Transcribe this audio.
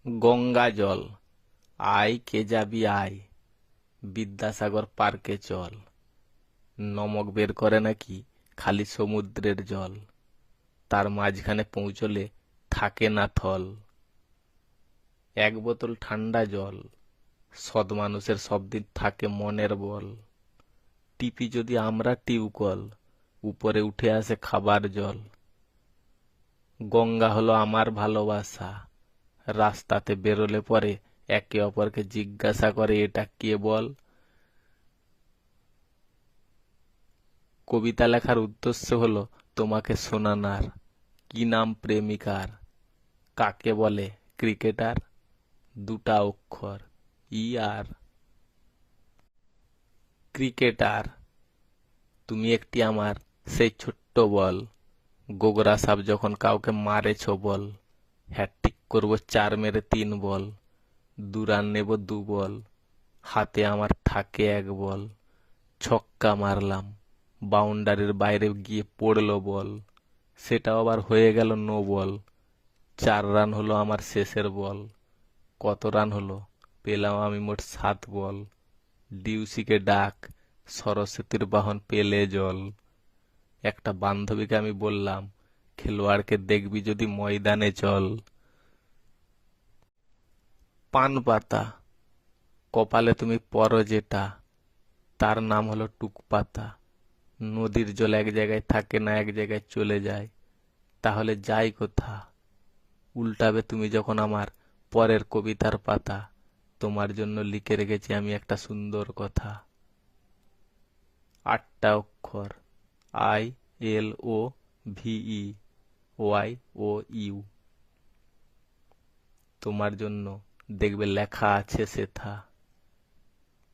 গঙ্গা জল, আয় কে যাবি আয়, বিদ্যাসাগর পার্কে চল। নমক বের করে নাকি খালি সমুদ্রের জল, তার মাঝখানে পৌঁছলে থাকে না থল। এক বোতল ঠান্ডা জল, সৎ মানুষের সব দিন থাকে মনের বল। টিপি যদি আমরা টিউকল, উপরে উঠে আসে খাবার জল। গঙ্গা হলো আমার ভালোবাসা, রাস্তাতে বেরোলে পরে একে অপরকে জিজ্ঞাসা করে এটা কে বল। কবিতা লেখার উদ্দেশ্য হলো তোমাকে শোনানার, কি নাম প্রেমিকার, কাকে বলে ক্রিকেটার, দুটা অক্ষর ই আর। ক্রিকেটার, তুমি একটি আমার সেই ছোট্ট বল, গোগরা সাপ যখন কাউকে মারেছ বল। হ্যাটট্রিক করবো 4 মেরে 3 বল, 2 রান নেব 2 বল, হাতে আমার থাকে 1 বল। ছক্কা মারলাম, বাউন্ডারির বাইরে গিয়ে পড়লো বল, সেটাও আবার হয়ে গেল নো বল। 4 রান হলো আমার শেষের বল। কত রান হলো? পেলাম আমি মোট 7 বল। ডিউসিকে ডাক, সরস্বতীর বাহন পেলে জল। একটা বান্ধবীকে আমি বললাম, খেলোয়াড়কে দেখবি যদি ময়দানে চল। পান পাতা, কপালে তুমি পরো যেটা, তার নাম হলো টুকপাতা। নদীর জল এক জায়গায় থাকে না, এক জায়গায় চলে যায়, তাহলে যাই কোথা? উল্টাবে তুমি যখন আমার পরের কবিতার পাতা, তোমার জন্য লিখে রেখেছি আমি একটা সুন্দর কথা। 8টা অক্ষর, I L O V Y O U. তোমার জন্য দেখবে লেখা আছে সেথা।